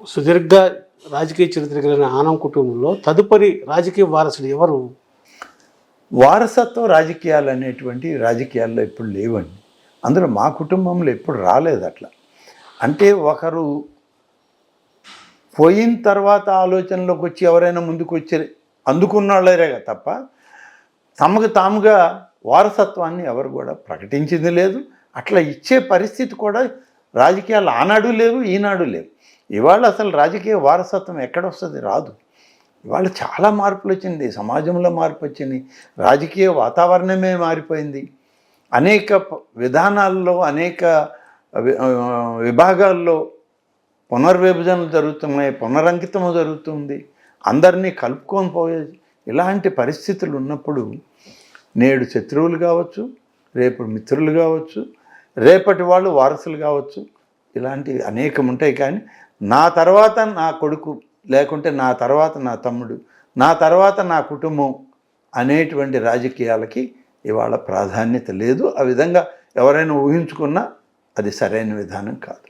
సుదీర్ఘ రాజకీయ చరిత్ర కలిగిన ఆనం కుటుంబంలో తదుపరి రాజకీయ వారసుడు ఎవరు? వారసత్వ రాజకీయాలు అనేటువంటి రాజకీయాల్లో ఎప్పుడు లేవండి. అందులో మా కుటుంబంలో ఎప్పుడు రాలేదు అట్లా. అంటే ఒకరు పోయిన తర్వాత ఆలోచనలోకి వచ్చి ఎవరైనా ముందుకు వచ్చి అందుకున్న వాళ్ళేరే తప్ప తమకు తాముగా వారసత్వాన్ని ఎవరు కూడా ప్రకటించింది లేదు. అట్లా ఇచ్చే పరిస్థితి కూడా రాజకీయాలు ఆనాడు లేవు, ఈనాడు లేవు. ఇవాళ అసలు రాజకీయ వారసత్వం ఎక్కడొస్తుంది? రాదు. ఇవాళ చాలా మార్పులు వచ్చింది, సమాజంలో మార్పు వచ్చింది, రాజకీయ వాతావరణమే మారిపోయింది. అనేక విధానాల్లో అనేక విభాగాల్లో పునర్విభజనలు జరుగుతున్నాయి, పునరంకితం జరుగుతుంది, అందరినీ కలుపుకొని పోయేది. ఇలాంటి పరిస్థితులు ఉన్నప్పుడు నేడు శత్రువులు కావచ్చు, రేపు మిత్రులు కావచ్చు, రేపటి వాళ్ళు వారసులు కావచ్చు, ఇలాంటివి అనేకం ఉంటాయి. కానీ నా తర్వాత నా కొడుకు, లేకుంటే నా తర్వాత నా తమ్ముడు, నా తర్వాత నా కుటుంబం అనేటువంటి రాజకీయాలకి ఇవాళ ప్రాధాన్యత లేదు. ఆ విధంగా ఎవరైనా ఊహించుకున్నా అది సరైన విధానం కాదు.